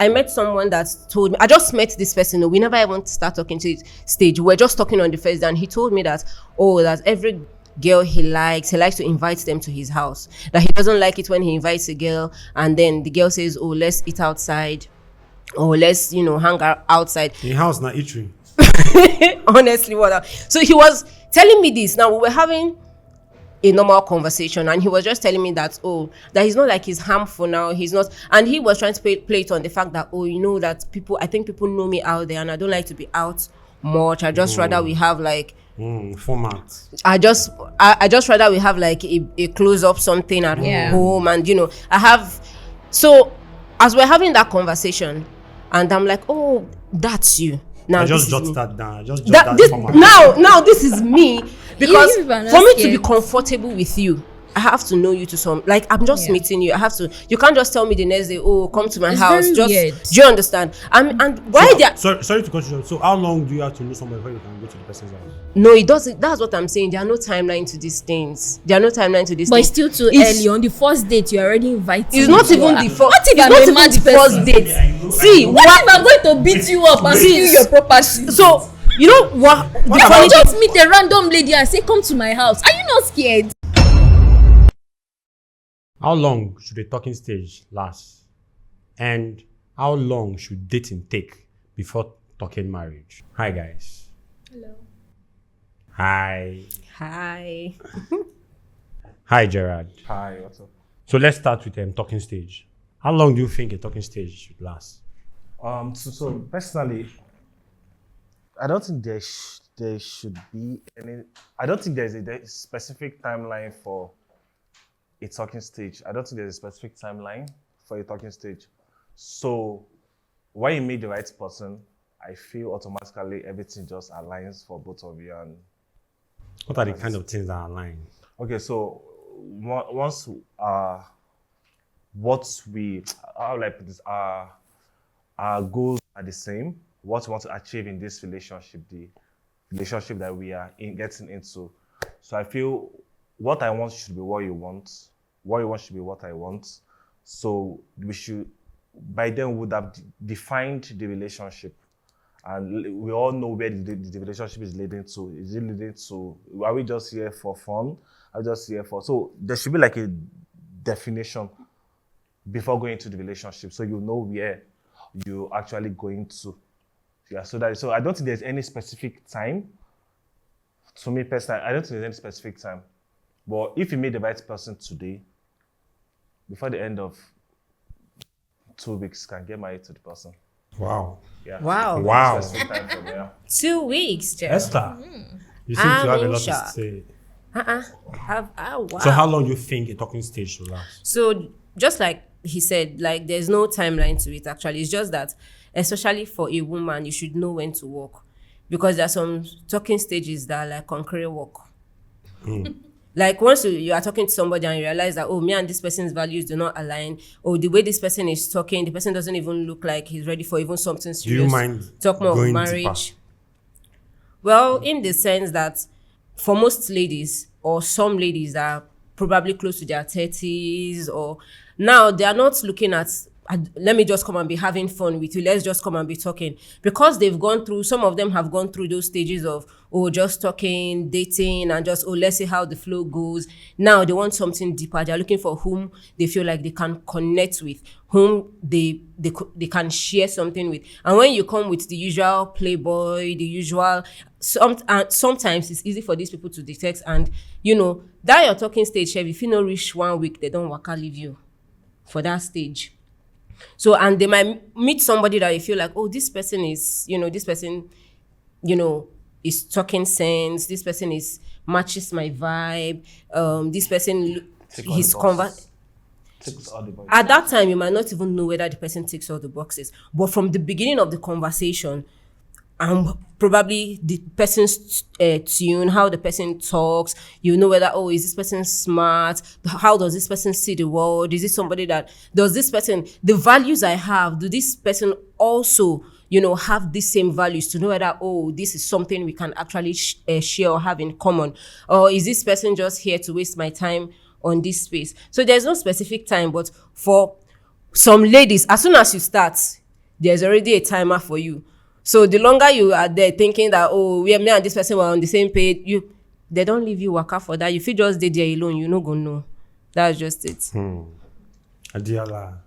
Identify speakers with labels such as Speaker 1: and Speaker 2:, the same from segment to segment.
Speaker 1: I met someone that told me, I just met this person, we never even start talking to stage. We're just talking on the first day, and he told me that, that every girl he likes to invite them to his house. That he doesn't like it when he invites a girl and then the girl says, let's eat outside, or let's, hang out outside.
Speaker 2: In house, not eatery.
Speaker 1: Honestly, so he was telling me this. Now we were having a normal conversation, and he was just telling me that that he's not like he's harmful now, he's not, and he was trying to play it on the fact that that I think people know me out there and I don't like to be out much. I just rather we have like
Speaker 2: format.
Speaker 1: I just rather we have like a close up something at home, and I have. So as we're having that conversation, and I'm like, that's you. Now
Speaker 2: I just jot that down.
Speaker 1: Now this is me, because for me to be comfortable with you, I have to know you to some, like, I'm just meeting you. I have to. You can't just tell me the next day, come to my house. Just weird. Do you understand? And why
Speaker 2: sorry to continue. So how long do you have to know somebody before you can go to the person's house?
Speaker 1: No, it doesn't. That's what I'm saying. There are no timeline to these things. But
Speaker 3: it's still too early. On the first date, you're already invited.
Speaker 1: It's not even the first.
Speaker 3: What if I'm a mad
Speaker 1: first date? See,
Speaker 3: what if I'm going to beat you up and steal your property?
Speaker 1: So you know what?
Speaker 3: If I just meet a random lady and say, "Come to my house," are you not scared?
Speaker 2: How long should a talking stage last? And how long should dating take before talking marriage? Hi, guys.
Speaker 3: Hello.
Speaker 2: Hi.
Speaker 1: Hi.
Speaker 2: Hi, Gerard.
Speaker 4: Hi, what's up?
Speaker 2: So let's start with talking stage. How long do you think a talking stage should last?
Speaker 4: So personally, I don't think there should be any. I don't think there's a specific timeline for a talking stage. I don't think there's a specific timeline for a talking stage. So when you meet the right person, I feel automatically everything just aligns for both of you. And
Speaker 2: what are the kind of things that align?
Speaker 4: Okay, so once our goals are the same, what we want to achieve in this relationship, the relationship that we are getting into. So I feel what I want should be what you want. What you want should be what I want. So we should, by then, would have defined the relationship. And we all know where the relationship is leading to. Is it leading to, are we just here for fun? Are we just here for, so there should be like a definition before going into the relationship, so you know where you're actually going to. Yeah, so I don't think there's any specific time. To me personally, I don't think there's any specific time. But if you meet the right person today, before the end of 2 weeks, can get married to the person.
Speaker 2: Wow.
Speaker 4: Yeah.
Speaker 1: Wow.
Speaker 4: Specific time from there.
Speaker 1: 2 weeks, Jeff.
Speaker 2: Esther, you seem to have a lot to say.
Speaker 1: Wow.
Speaker 2: So how long do you think a talking stage should last?
Speaker 1: So just like he said, like, there's no timeline to it actually. It's just that, especially for a woman, you should know when to walk, because there are some talking stages that are like concrete walk. Like once you are talking to somebody and you realize that, me and this person's values do not align, or the way this person is talking, the person doesn't even look like he's ready for even something serious.
Speaker 2: Do you mind
Speaker 1: talk more of marriage?
Speaker 2: Deeper?
Speaker 1: Well, in the sense that for most ladies, or some ladies that are probably close to their 30s, or now they are not looking at, let me just come and be having fun with you, let's just come and be talking, because they've gone through, some of them have gone through those stages of just talking, dating, and just let's see how the flow goes. Now they want something deeper. They're looking for whom they feel like they can connect with, whom they can share something with. And when you come with the usual playboy, the usual, sometimes it's easy for these people to detect, and that your talking stage, if you not reach 1 week, they don't waka leave you for that stage. So, and they might meet somebody that you feel like, this person is, is talking sense. This person matches my vibe. This person, his at that time, you might not even know whether the person ticks all the boxes. But from the beginning of the conversation, probably the person's tune, how the person talks, you know whether, is this person smart? How does this person see the world? Is it somebody that, does this person, the values I have, do this person also, have the same values, to know whether, this is something we can actually share or have in common? Or is this person just here to waste my time on this space? So there's no specific time, but for some ladies, as soon as you start, there's already a timer for you. So the longer you are there thinking that, oh, me and this person were on the same page, they don't leave you waka for that. If you just stay there alone, you no go know. That's just it.
Speaker 2: Adiola,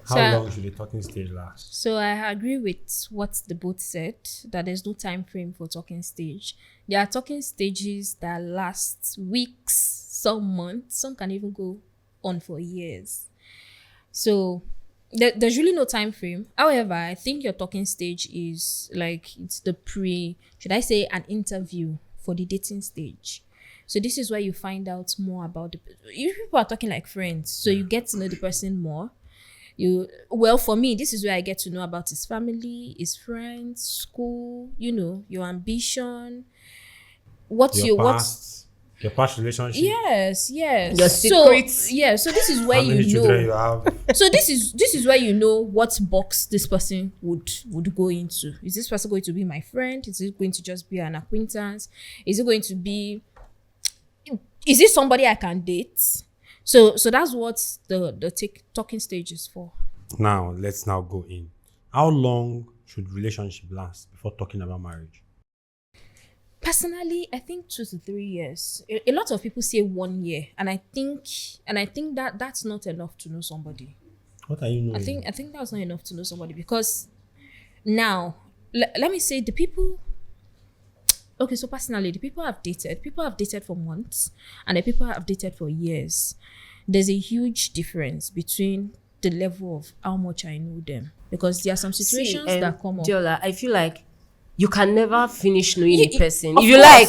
Speaker 2: how
Speaker 3: So-
Speaker 2: long should the talking stage last?
Speaker 3: So I agree with what the both said, that there's no time frame for talking stage. There are talking stages that last weeks, some months, some can even go on for years. So there's really no time frame. However, I think your talking stage is like, it's the should I say, an interview for the dating stage. So this is where you find out more about you people are talking like friends, so you get to know the person more. For me, this is where I get to know about his family, his friends, school, your ambition,
Speaker 2: Your past relationship.
Speaker 3: yes
Speaker 1: Your secrets.
Speaker 3: So this is where
Speaker 2: How many
Speaker 3: you
Speaker 2: children you
Speaker 3: know.
Speaker 2: have?
Speaker 3: So this is where you know what box this person would go into. Is this person going to be my friend? Is it going to just be an acquaintance? Is it somebody I can date? So that's what the talking stage is for.
Speaker 2: Now, let's now go in. How long should relationship last before talking about marriage?
Speaker 3: Personally, I think 2 to 3 years. A lot of people say 1 year, and I think that that's not enough to know somebody.
Speaker 2: What are you knowing?
Speaker 3: I think that's not enough to know somebody, because now let me say the people. Okay, so personally, the people have dated for months, and the people have dated for years. There's a huge difference between the level of how much I know them, because there are some situations that come up.
Speaker 1: Diola, I feel like you can never finish knowing a person.
Speaker 3: Of
Speaker 1: If you
Speaker 3: course.
Speaker 1: like,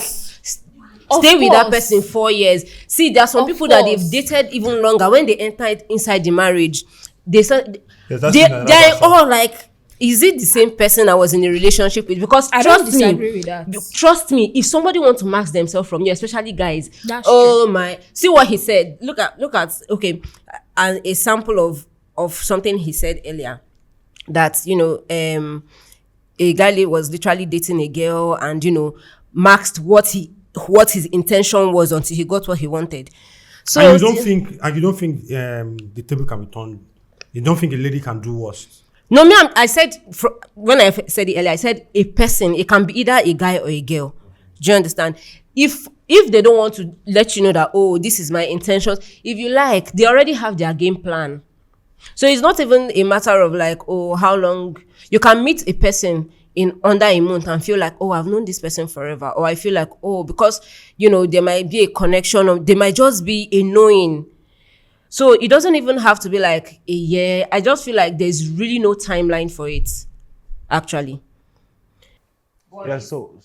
Speaker 3: Of
Speaker 1: stay with that
Speaker 3: course.
Speaker 1: person 4 years. See, there are some
Speaker 3: Of
Speaker 1: people that they've
Speaker 3: course.
Speaker 1: dated even longer. When they enter inside the marriage, they're
Speaker 2: that's
Speaker 1: all like, is it the same person I was in a relationship with? Because
Speaker 3: I don't
Speaker 1: trust me,
Speaker 3: disagree with that.
Speaker 1: trust me, if somebody wants to mask themselves from you, especially guys,
Speaker 3: That's
Speaker 1: oh my, see what he said. Look at okay, a sample of something he said earlier, that a guy was literally dating a girl, and masked what his intention was until he got what he wanted. So
Speaker 2: And you don't think the table can be turned. You don't think a lady can do worse.
Speaker 1: no, I said, when I said it earlier, I said a person. It can be either a guy or a girl. Do you understand? If they don't want to let you know that, oh, this is my intentions, if you like, they already have their game plan. So it's not even a matter of like, oh, how long. You can meet a person in under a month and feel like, oh, I've known this person forever. Or I feel like, oh, because, there might be a connection, or they might just be a knowing. So it doesn't even have to be like a year. I just feel like there's really no timeline for it, actually.
Speaker 4: Yeah, so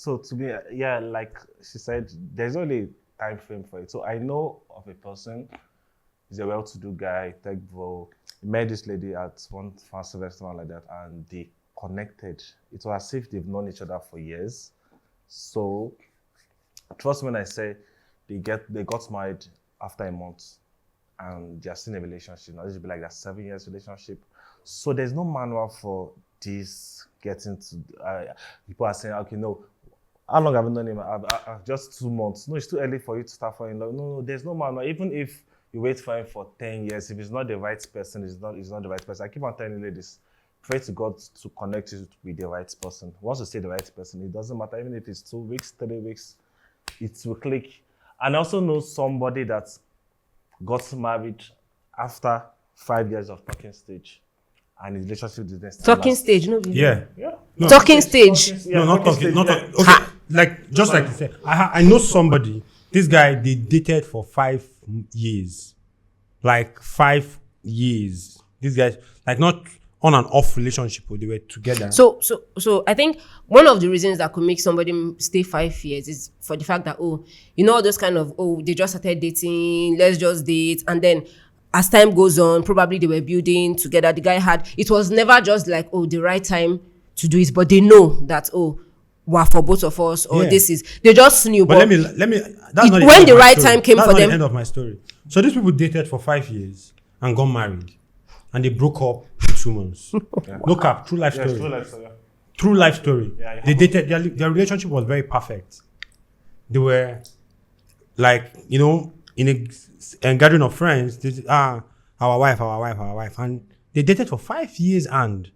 Speaker 4: to me, yeah, like she said, there's only a time frame for it. So I know of a person, he's a well-to-do guy, tech bro. He met this lady at one fancy restaurant like that, and they connected. It was as if they've known each other for years. So trust me when I say they got married after a month, and they're still in a relationship. Now this will be like that 7 years relationship. So there's no manual for this getting to. People are saying, okay, no, how long have you known him? Just 2 months. No, it's too early for you to start falling in love. No, there's no manual. Even if you wait for him for 10 years, if it's not the right person, it's not the right person. I keep on telling you ladies, pray to God to connect you with the right person. Once you say the right person, it doesn't matter, even if it's 2 weeks, 3 weeks, it will click. And I also know somebody that got married after 5 years of talking stage, and his relationship didn't start.
Speaker 1: Talking stage, no?
Speaker 2: Yeah.
Speaker 4: Yeah.
Speaker 2: No,
Speaker 1: Talking stage.
Speaker 2: no, not talking.
Speaker 4: stage,
Speaker 2: Not
Speaker 4: yeah.
Speaker 2: talking. Okay, like just like you said, I know somebody. This guy, they dated for 5 years, like 5 years. These guys, like, not on and off relationship, but they were together.
Speaker 1: So I think one of the reasons that could make somebody stay 5 years is for the fact that, oh, all those kind of, oh, they just started dating, let's just date, and then as time goes on, probably they were building together. The guy it was never just like, oh, the right time to do it, but they know that, oh, we're for both of us, or
Speaker 2: Yeah.
Speaker 1: they just knew.
Speaker 2: But let me. That's not
Speaker 1: when
Speaker 2: end
Speaker 1: the
Speaker 2: of my
Speaker 1: right
Speaker 2: story.
Speaker 1: time came
Speaker 2: That's
Speaker 1: for
Speaker 2: not
Speaker 1: them.
Speaker 2: the end of my story. So these people dated for 5 years and got married, and they broke up in 2 months. No cap, true life
Speaker 4: Yeah,
Speaker 2: story.
Speaker 4: it's true, like, so, yeah.
Speaker 2: True life story.
Speaker 4: Yeah, yeah.
Speaker 2: They dated. Their relationship was very perfect. They were like, in a gathering of friends. They said, our wife, and They dated for 5 years and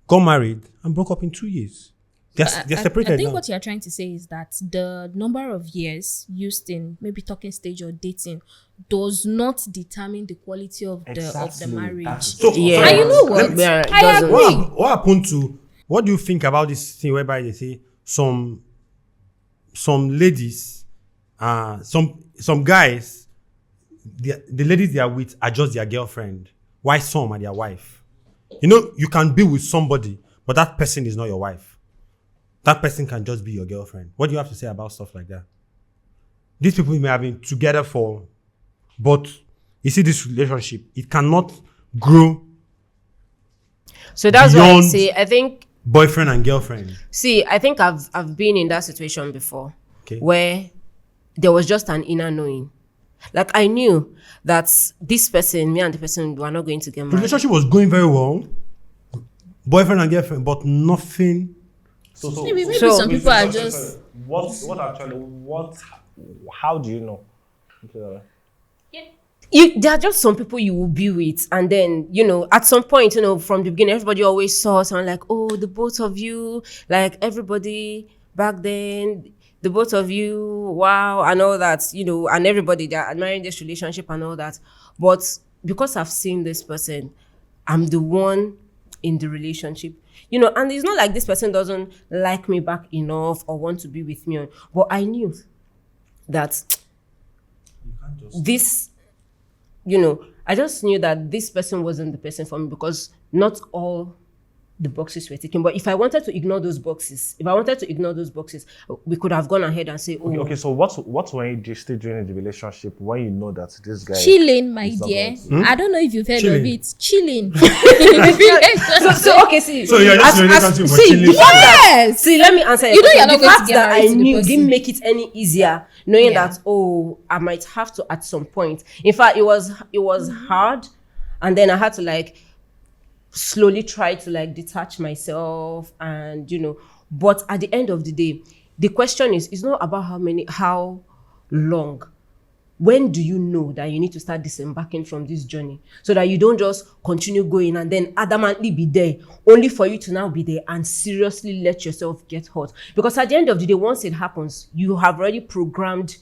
Speaker 2: got married and broke up in 2 years. They're separated
Speaker 3: I think
Speaker 2: now.
Speaker 3: what you're trying to say is that the number of years used in maybe talking stage or dating does not determine the quality of the marriage.
Speaker 2: So,
Speaker 1: Yeah.
Speaker 3: And you know what?
Speaker 1: Yeah, it
Speaker 3: I
Speaker 1: doesn't.
Speaker 3: agree.
Speaker 2: what happened to, what do you think about this thing whereby they say some ladies, some guys, the ladies they are with are just their girlfriend, while some are their wife? You know, you can be with somebody, but that person is not your wife. That person can just be your girlfriend. What do you have to say about stuff like that? These people may have been together but you see this relationship, it cannot grow
Speaker 1: So that's why I
Speaker 2: beyond
Speaker 1: say, I think,
Speaker 2: boyfriend and girlfriend.
Speaker 1: see, I think I've been in that situation before,
Speaker 2: Okay.
Speaker 1: where there was just an inner knowing. Like I knew that this person, me and the person, were not going to get
Speaker 2: The
Speaker 1: married.
Speaker 2: relationship was going very well, boyfriend and girlfriend, but nothing.
Speaker 3: Maybe some people are just
Speaker 4: how do you know?
Speaker 1: There are just some people you will be with, and then, you know, at some point, you know, from the beginning, everybody always saw someone like, oh, the both of you, like everybody back then, the both of you, wow, and all that, you know, and everybody, they're admiring this relationship and all that. But because I've seen this person, I'm the one in the relationship, you know, and it's not like this person doesn't like me back enough or want to be with me, but I knew that this, you know, I just knew that this person wasn't the person for me, because not all the boxes were taken. But if I wanted to ignore those boxes, we could have gone ahead and say, oh,
Speaker 4: Okay, so what's when you still during the relationship when you know that this guy
Speaker 3: chilling, my
Speaker 4: is not
Speaker 3: dear.
Speaker 4: going
Speaker 3: I don't know if you've heard
Speaker 2: Chilling.
Speaker 3: of it. Chilling.
Speaker 1: so okay, see.
Speaker 2: So you're just in a relationship for
Speaker 1: see,
Speaker 2: chilling.
Speaker 1: the fact that,
Speaker 3: Yes.
Speaker 1: see, let me answer your
Speaker 3: You know
Speaker 1: question.
Speaker 3: you're not
Speaker 1: The
Speaker 3: going to
Speaker 1: fact
Speaker 3: get
Speaker 1: that I
Speaker 3: married to the
Speaker 1: knew
Speaker 3: person.
Speaker 1: didn't make it any easier, knowing
Speaker 3: Yeah.
Speaker 1: that, oh, I might have to at some point. In fact, it was hard, and then I had to like slowly try to like detach myself, and, you know, but at the end of the day, the question is, it's not about how long. When do you know that you need to start disembarking from this journey, so that you don't just continue going and then adamantly be there, only for you to now be there and seriously let yourself get hurt? Because at the end of the day, once it happens, you have already programmed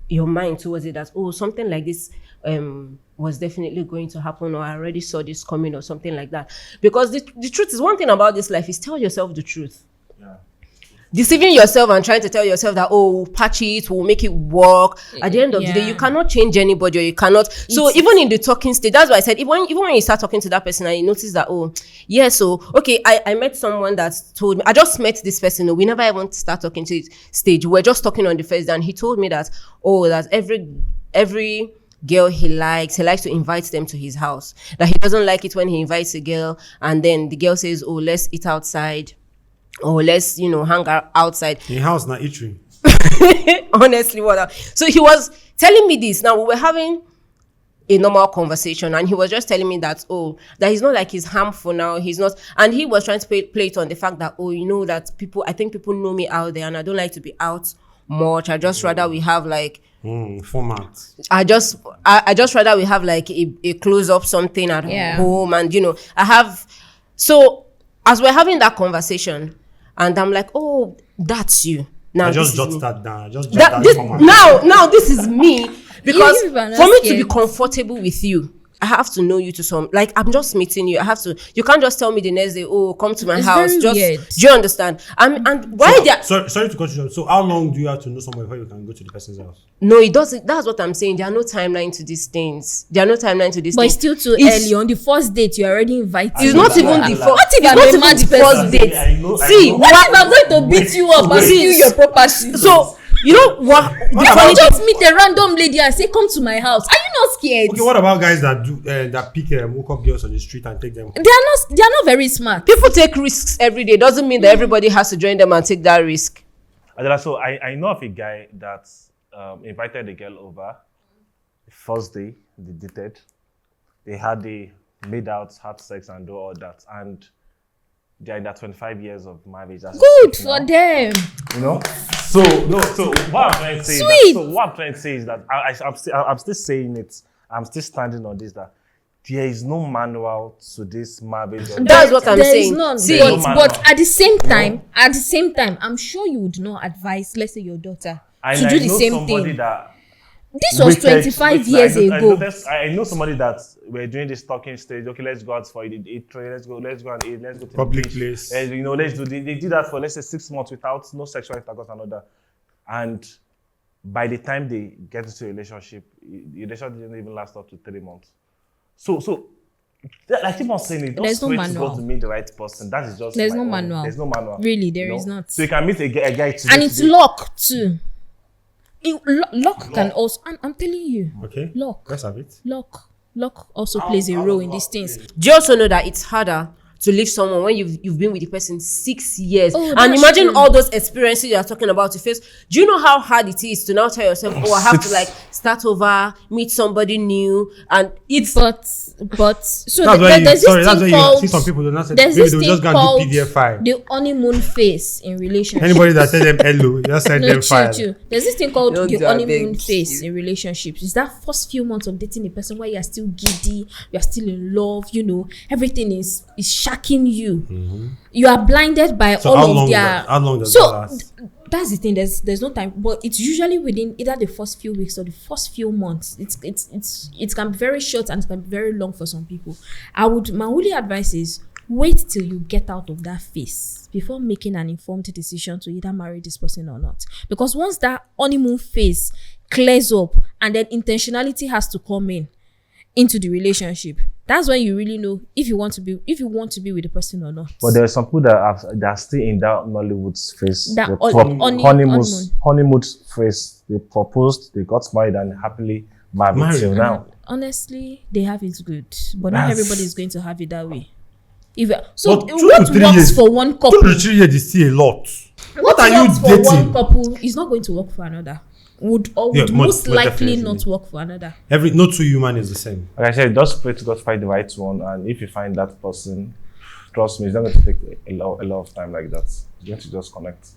Speaker 1: your mind towards it, that, oh, something like this was definitely going to happen, or I already saw this coming, or something like that. Because the truth is, one thing about this life is, tell yourself the truth. Deceiving yourself and trying to tell yourself that, oh, we'll patch it, we'll make it work. At the end of the day,
Speaker 3: Yeah.
Speaker 1: you cannot change anybody, or you cannot. So even in the talking stage, that's why I said, even when you start talking to that person and you notice that, oh, yeah, so, okay, I met someone that told me, I just met this person, we never even start talking to it stage. We're just talking on the first day, and he told me that, oh, that every girl he likes to invite them to his house. That he doesn't like it when he invites a girl and then the girl says, oh, let's eat outside, or let's, you know, hang out outside.
Speaker 2: In house, not eatery.
Speaker 1: Honestly, so he was telling me this. Now we were having a normal conversation, and he was just telling me that, oh, that he's not like he's harmful now, he's not, and he was trying to play it on the fact that, oh, you know, that I think people know me out there, and I don't like to be out much. I just rather we have like
Speaker 2: Format.
Speaker 1: I just rather we have like a close up something at home, and, you know, so as we're having that conversation, and I'm like, oh, that's you. Now
Speaker 2: I just
Speaker 1: this is
Speaker 2: jot
Speaker 1: me.
Speaker 2: that down. Just jot that
Speaker 1: This,
Speaker 2: format.
Speaker 1: now this is me, because
Speaker 3: You are not
Speaker 1: for me to
Speaker 3: scared.
Speaker 1: be comfortable with you, I have to know you to some, like, I'm just meeting you. You can't just tell me the next day, oh, come to my
Speaker 3: It's
Speaker 1: house.
Speaker 3: very
Speaker 1: Just
Speaker 3: weird.
Speaker 1: do you understand? And why they are,
Speaker 2: Sorry to cut you short. So how long do you have to know someone before you can go to the person's house?
Speaker 1: no, it doesn't. That's what I'm saying. There are no timeline to these things.
Speaker 3: But it's still too early. On the first date, you're already invited.
Speaker 1: It's not even the first.
Speaker 3: What if I'm a mad
Speaker 1: the
Speaker 3: person?
Speaker 1: first date? See,
Speaker 3: What if I'm going to beat you up and steal your property?
Speaker 1: so you know what? The
Speaker 3: Can
Speaker 1: funny
Speaker 3: you just meet a random lady and say, come to my house? Are you not scared?
Speaker 2: Okay, what about guys that do that pick woke up girls on the street and take them?
Speaker 3: They are not very smart.
Speaker 1: people take risks every day. Doesn't mean that everybody has to join them and take that risk.
Speaker 4: So I know of a guy that invited a girl over. The first day they dated, they made out, had sex, and do all that, and they're in their 25 years of marriage. That's
Speaker 3: Good
Speaker 4: now,
Speaker 3: for them.
Speaker 4: you know. So what I'm trying to say
Speaker 3: Sweet.
Speaker 4: is that, I'm still saying it. I'm still standing on this, that there is no manual to this marriage.
Speaker 1: That's what I'm
Speaker 3: There is
Speaker 1: saying.
Speaker 3: none.
Speaker 1: See,
Speaker 4: There's no
Speaker 3: but,
Speaker 4: manual.
Speaker 3: but at the same time, I'm sure you would not advise, let's say, your daughter
Speaker 4: And
Speaker 3: to
Speaker 4: I
Speaker 3: do the
Speaker 4: know
Speaker 3: same
Speaker 4: somebody
Speaker 3: thing.
Speaker 4: that
Speaker 3: This was 25 years ago.
Speaker 4: I know somebody that we're doing this talking stage. Okay, let's go out for it. Let's go and eat. Let's go to
Speaker 2: Public
Speaker 4: the beach.
Speaker 2: place.
Speaker 4: Let's do. They did that for let's say 6 months without no sexual intercourse and another. And by the time they get into a relationship, the relationship didn't even last up to 3 months. So I keep on saying it.
Speaker 3: There's
Speaker 4: Don't
Speaker 3: no
Speaker 4: wait to
Speaker 3: manual.
Speaker 4: go to meet the right person. That is just
Speaker 3: There's
Speaker 4: my
Speaker 3: no
Speaker 4: own.
Speaker 3: manual.
Speaker 4: There's no manual.
Speaker 3: Really, there is not.
Speaker 4: So you can meet a guy today.
Speaker 3: And it's luck too. Luck can also. I'm telling you.
Speaker 2: Okay.
Speaker 3: Luck.
Speaker 2: Let's have it.
Speaker 3: Luck also plays a role in these things.
Speaker 1: do you also know that it's harder to leave someone when you've been with the person 6 years?
Speaker 3: Oh,
Speaker 1: And
Speaker 3: that's
Speaker 1: imagine
Speaker 3: true.
Speaker 1: all those experiences you are talking about to face. Do you know how hard it is to now tell yourself, oh, I have to like start over, meet somebody new, and it's
Speaker 3: But so
Speaker 2: That's why
Speaker 3: there's
Speaker 2: that's
Speaker 3: this
Speaker 2: why
Speaker 3: thing
Speaker 2: you
Speaker 3: called
Speaker 2: see some people do not say
Speaker 3: there's
Speaker 2: maybe
Speaker 3: this
Speaker 2: they'll
Speaker 3: thing
Speaker 2: just go and
Speaker 3: called
Speaker 2: do PDF file.
Speaker 3: the honeymoon phase in relationship.
Speaker 2: Anybody that tell them hello, just send
Speaker 3: No,
Speaker 2: them file.
Speaker 3: chill. There's this thing called
Speaker 1: Don't
Speaker 3: the
Speaker 1: do, I
Speaker 3: honeymoon
Speaker 1: beg
Speaker 3: phase
Speaker 1: you.
Speaker 3: in relationships. It's that first few months of dating a person where you're still giddy, you're still in love, everything is shocking you. You are blinded by
Speaker 2: So
Speaker 3: all
Speaker 2: how
Speaker 3: of
Speaker 2: long
Speaker 3: their.
Speaker 2: how long does
Speaker 3: So
Speaker 2: that last?
Speaker 3: that's the thing. There's no time, but it's usually within either the first few weeks or the first few months. It can be very short and it can be very long for some people. My only advice is wait till you get out of that phase before making an informed decision to either marry this person or not. Because once that honeymoon phase clears up and then intentionality has to come into the relationship, that's when you really know if you want to be with the person or not.
Speaker 4: But there are some people that are still in that Nollywood phase.
Speaker 3: That
Speaker 4: The honeymoon phase. They proposed, they got married, and happily married till now.
Speaker 3: Honestly, they have it good, but not
Speaker 2: That's-
Speaker 3: everybody is going to have it that way.
Speaker 2: But 2
Speaker 3: What
Speaker 2: to 3
Speaker 3: works
Speaker 2: years,
Speaker 3: for one
Speaker 2: 2
Speaker 3: couple,
Speaker 2: to 3 years is still a lot. What are you
Speaker 3: works for one
Speaker 2: dating?
Speaker 3: couple is not going to work for another. Would
Speaker 2: Yeah,
Speaker 3: most likely
Speaker 2: definitely.
Speaker 3: not work for another.
Speaker 2: No two human is the same.
Speaker 4: Like I said, just pray to God to find the right one, and if you find that person, trust me, it's not going to take a lot of time like that. It's going to just connect.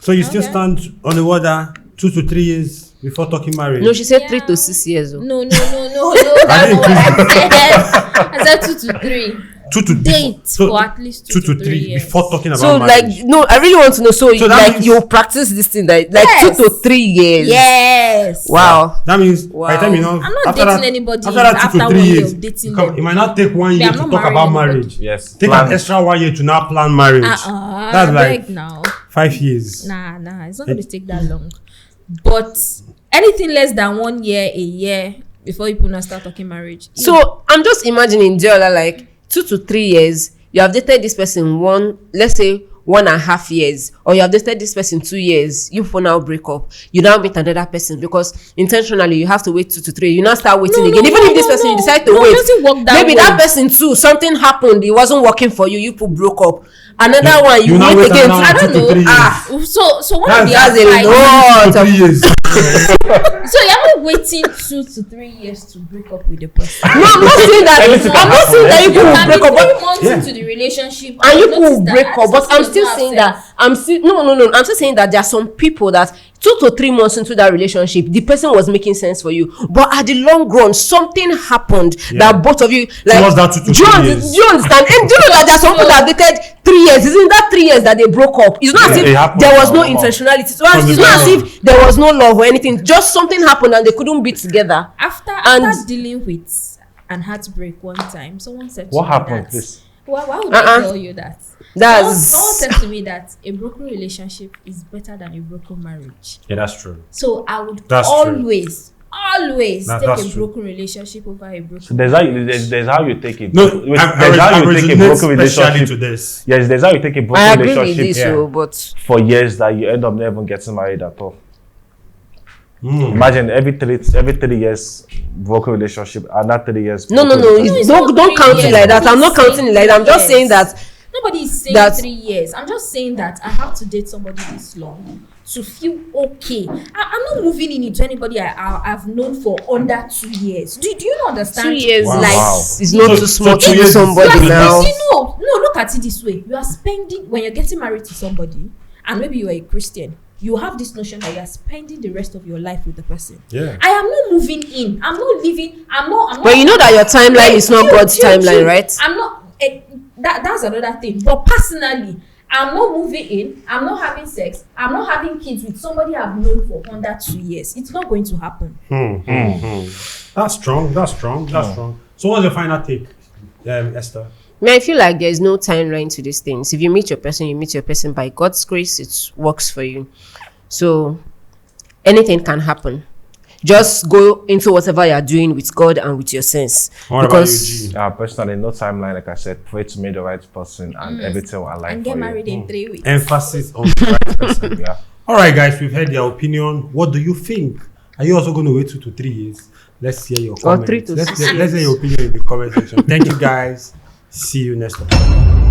Speaker 2: So you still
Speaker 3: Okay.
Speaker 2: stand on the water 2 to 3 years before talking marriage?
Speaker 1: no, she said 3
Speaker 3: Yeah.
Speaker 1: to 6 years.
Speaker 3: No, that's not what I said. I said 2 to 3.
Speaker 2: 2 to
Speaker 3: Date
Speaker 2: so
Speaker 3: for at least
Speaker 2: 2
Speaker 3: 2
Speaker 2: to 3
Speaker 3: years.
Speaker 2: before talking about
Speaker 1: So
Speaker 2: marriage.
Speaker 1: like, no, I really want to know. So,
Speaker 2: So that
Speaker 1: like,
Speaker 2: means-
Speaker 1: you practice this thing like
Speaker 3: Yes.
Speaker 1: 2 to 3 years.
Speaker 3: Yes.
Speaker 1: Wow.
Speaker 2: That means by the time you know,
Speaker 3: I'm not
Speaker 2: after
Speaker 3: dating
Speaker 2: that,
Speaker 3: anybody
Speaker 2: after that 2
Speaker 3: after
Speaker 2: to 3
Speaker 3: 1 year
Speaker 2: years,
Speaker 3: of dating
Speaker 2: you come-
Speaker 3: them.
Speaker 2: it might not take 1
Speaker 3: Me,
Speaker 2: year
Speaker 3: I'm
Speaker 2: to
Speaker 3: not
Speaker 2: talk
Speaker 3: marrying
Speaker 2: about
Speaker 3: anybody.
Speaker 2: marriage.
Speaker 4: Yes.
Speaker 2: Take
Speaker 4: Plan.
Speaker 2: an extra 1 year to now plan marriage. That's
Speaker 3: I
Speaker 2: like
Speaker 3: beg now.
Speaker 2: 5 years.
Speaker 3: Nah, it's not going to take that long. But anything less than 1 year, a year before people now start talking marriage.
Speaker 1: So I'm just imagining, Jola, like 2 to 3 years, you have dated this person let's say 1.5 years, or you have dated this person 2 years, you for now break up, you now meet another person, because intentionally you have to wait 2 to 3. You now start waiting again. Even if this person you decide to
Speaker 3: it
Speaker 1: wait,
Speaker 3: doesn't work that
Speaker 1: maybe
Speaker 3: way.
Speaker 1: that person too, something happened, it wasn't working for you, you people broke up. Another one, you
Speaker 2: now
Speaker 1: wait
Speaker 2: wait
Speaker 1: again.
Speaker 2: another
Speaker 1: I
Speaker 2: one,
Speaker 1: don't
Speaker 2: 2 to 3
Speaker 1: know.
Speaker 2: years.
Speaker 3: So one of the
Speaker 1: That's a
Speaker 3: advice.
Speaker 1: lot.
Speaker 2: 2 to 3 years.
Speaker 3: So you're not waiting 2 to 3 years to break up with the person.
Speaker 1: No, I'm not saying that. I'm not saying that you
Speaker 3: You
Speaker 1: people will
Speaker 3: can
Speaker 1: break
Speaker 3: be
Speaker 1: up,
Speaker 3: 3
Speaker 1: but
Speaker 3: months
Speaker 2: Yeah.
Speaker 3: into the relationship
Speaker 1: and you
Speaker 3: notice
Speaker 1: people will
Speaker 3: that
Speaker 1: break up, but
Speaker 3: this
Speaker 1: I'm
Speaker 3: person
Speaker 1: still
Speaker 3: does not
Speaker 1: saying
Speaker 3: have
Speaker 1: that I'm still no. I'm still saying that there are some people that 2 to 3 months into that relationship, the person was making sense for you, but at the long run, something happened that both of you like.
Speaker 2: Towards that 2 to 3 years.
Speaker 1: Do you understand? And do you know that there are some people that dated 3 years? Isn't that 3 years that they broke up? It's not as
Speaker 4: it
Speaker 1: if
Speaker 4: happened
Speaker 1: there was no
Speaker 4: now.
Speaker 1: intentionality. So
Speaker 2: From the
Speaker 1: it's not as
Speaker 2: beginning.
Speaker 1: if there was no love or anything. Just something happened and they couldn't be together.
Speaker 3: After
Speaker 1: And-
Speaker 3: dealing with an heartbreak one time, someone said to
Speaker 4: What
Speaker 3: me
Speaker 4: happened,
Speaker 3: that,
Speaker 4: please?
Speaker 3: Why would
Speaker 1: Uh-uh.
Speaker 3: I tell you that?
Speaker 1: That's
Speaker 3: Someone said to me that a broken relationship is better than a broken marriage.
Speaker 2: Yeah, that's true.
Speaker 3: So I would
Speaker 2: That's
Speaker 3: always take
Speaker 2: that's
Speaker 3: a
Speaker 2: true.
Speaker 3: broken relationship over a broken
Speaker 4: So there's how you take it.
Speaker 2: No,
Speaker 4: There's
Speaker 2: I
Speaker 4: how you take a
Speaker 2: originate
Speaker 4: broken
Speaker 2: specially
Speaker 4: relationship.
Speaker 2: to this.
Speaker 4: Yes, there's how you take a
Speaker 1: I
Speaker 4: broken
Speaker 1: agree with
Speaker 4: relationship
Speaker 1: this,
Speaker 2: yeah.
Speaker 1: so, but
Speaker 4: for years that you end up never even getting married at all.
Speaker 2: Mm.
Speaker 4: Imagine every 3 years broken relationship, and that 3 years.
Speaker 1: no,
Speaker 4: broken relationship.
Speaker 3: it's
Speaker 1: don't
Speaker 3: not
Speaker 1: count
Speaker 3: 3
Speaker 1: it like that. I'm not
Speaker 3: years.
Speaker 1: counting it like that. I'm just saying that.
Speaker 3: Nobody is saying
Speaker 1: That's-
Speaker 3: 3 years. I'm just saying that I have to date somebody this long to feel okay. I'm not moving in into anybody I've known for under 2 years. Do you not understand?
Speaker 1: 2 years
Speaker 2: Wow.
Speaker 1: like
Speaker 4: Wow.
Speaker 1: is not
Speaker 2: So-
Speaker 1: too
Speaker 2: so
Speaker 1: small
Speaker 2: 2
Speaker 1: to
Speaker 2: years is-
Speaker 1: somebody
Speaker 3: You are
Speaker 1: now.
Speaker 3: spending, no, look at it this way. You are spending when you're getting married to somebody, and maybe you are a Christian. you have this notion that you are spending the rest of your life with the person.
Speaker 2: Yeah.
Speaker 3: I am not moving in. I'm not living. I'm not.
Speaker 1: But you know that your timeline is not God's timeline, right?
Speaker 3: I'm not. That's another thing. But personally, I'm not moving in. I'm not having sex. I'm not having kids with somebody I've known for under 2 years. It's not going to happen.
Speaker 2: That's strong. So what's your final take, Esther?
Speaker 1: I feel like there's no timeline to these things. If you meet your person, you meet your person. By God's grace, it works for you. So anything can happen. Just go into whatever you're doing with God and with your sense.
Speaker 2: What about you, G?
Speaker 4: Personally, no timeline. Like I said, pray to meet the right person and everything will align
Speaker 3: And
Speaker 4: for
Speaker 3: get
Speaker 4: you.
Speaker 3: married in 3 weeks.
Speaker 2: Emphasis on the right person.
Speaker 4: Yeah.
Speaker 2: All right, guys, we've heard your opinion. What do you think? Are you also going to wait 2 to 3 years? Let's hear your
Speaker 1: Or
Speaker 2: comments.
Speaker 1: 3 to 6
Speaker 2: Let's hear your opinion in the comment section. Thank you, guys. See you next time.